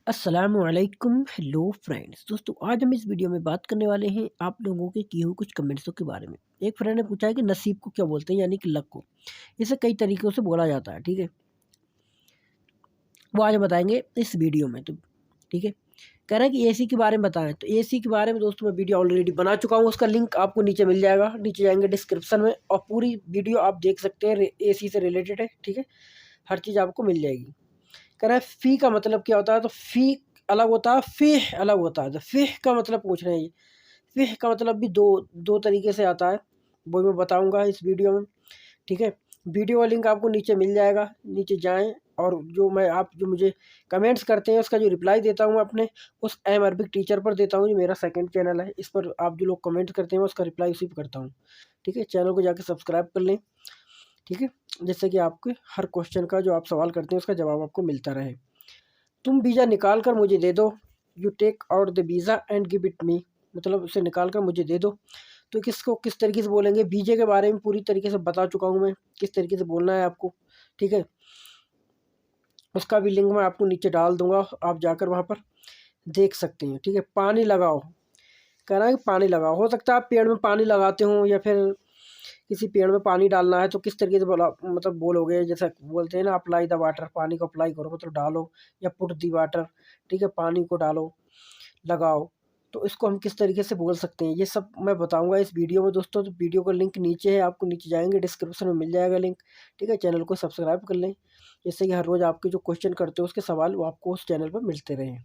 अस्सलामुअलैकुम hello friends. दोस्तों आज हम इस वीडियो में बात करने वाले हैं आप लोगों के किए हुए कुछ कमेंट्सों के बारे में। एक फ्रेंड ने पूछा है कि नसीब को क्या बोलते हैं, यानी कि लक को। इसे कई तरीक़ों से बोला जाता है, ठीक है। वो आज हम बताएंगे इस वीडियो में, तो ठीक है। कह रहे हैं कि एसी के बारे में बताएं, तो एसी के बारे में दोस्तों मैं वीडियो ऑलरेडी बना चुका हूँ। उसका लिंक आपको नीचे मिल जाएगा, नीचे जाएंगे डिस्क्रिप्शन में और पूरी वीडियो आप देख सकते हैं। एसी से रिलेटेड है, ठीक है। हर चीज़ आपको मिल जाएगी। कह रहा है फ़ी का मतलब क्या होता है, तो फ़ी अलग होता है, फ़िह अलग होता है। तो फ़िह का मतलब पूछ रहे हैं ये। फ़िह का मतलब भी दो दो तरीके से आता है, वो मैं बताऊंगा इस वीडियो में, ठीक है। वीडियो का लिंक आपको नीचे मिल जाएगा, नीचे जाएं और जो मुझे कमेंट्स करते हैं उसका जो रिप्लाई देता हूँ अपने उस एम अरबिक टीचर पर देता हूँ। जो मेरा सेकंड चैनल है, इस पर आप जो लोग कमेंट करते हैं उसका रिप्लाई उसी पर करता हूँ, ठीक है। चैनल को जाकर सब्सक्राइब कर लें, ठीक है, जिससे कि आपके हर क्वेश्चन का जो आप सवाल करते हैं उसका जवाब आपको मिलता रहे। तुम वीज़ा निकाल कर मुझे दे दो, you take out the visa and give it me, मतलब उसे निकाल कर मुझे दे दो। तो किसको किस तरीके से बोलेंगे, वीज़े के बारे में पूरी तरीके से बता चुका हूँ मैं, किस तरीके से बोलना है आपको, ठीक है। उसका भी लिंक मैं आपको नीचे डाल दूंगा, आप जाकर वहाँ पर देख सकते हैं, ठीक है। पानी लगाओ, कह रहा है कि पानी लगाओ। हो सकता है आप पेड़ में पानी लगाते हो या फिर किसी पेड़ में पानी डालना है, तो किस तरीके से बोला, मतलब बोलोगे, जैसा बोलते हैं ना, अप्लाई द वाटर, पानी को अप्लाई करो मतलब डालो, या पुट दी वाटर, ठीक है, पानी को डालो, लगाओ। तो इसको हम किस तरीके से बोल सकते हैं, ये सब मैं बताऊंगा इस वीडियो में दोस्तों। तो वीडियो का लिंक नीचे है, आपको नीचे जाएंगे डिस्क्रिप्शन में मिल जाएगा लिंक, ठीक है। चैनल को सब्सक्राइब कर लें, जिससे कि हर रोज़ आपके जो क्वेश्चन करते हो उसके सवाल वो आपको उस चैनल पर मिलते रहें।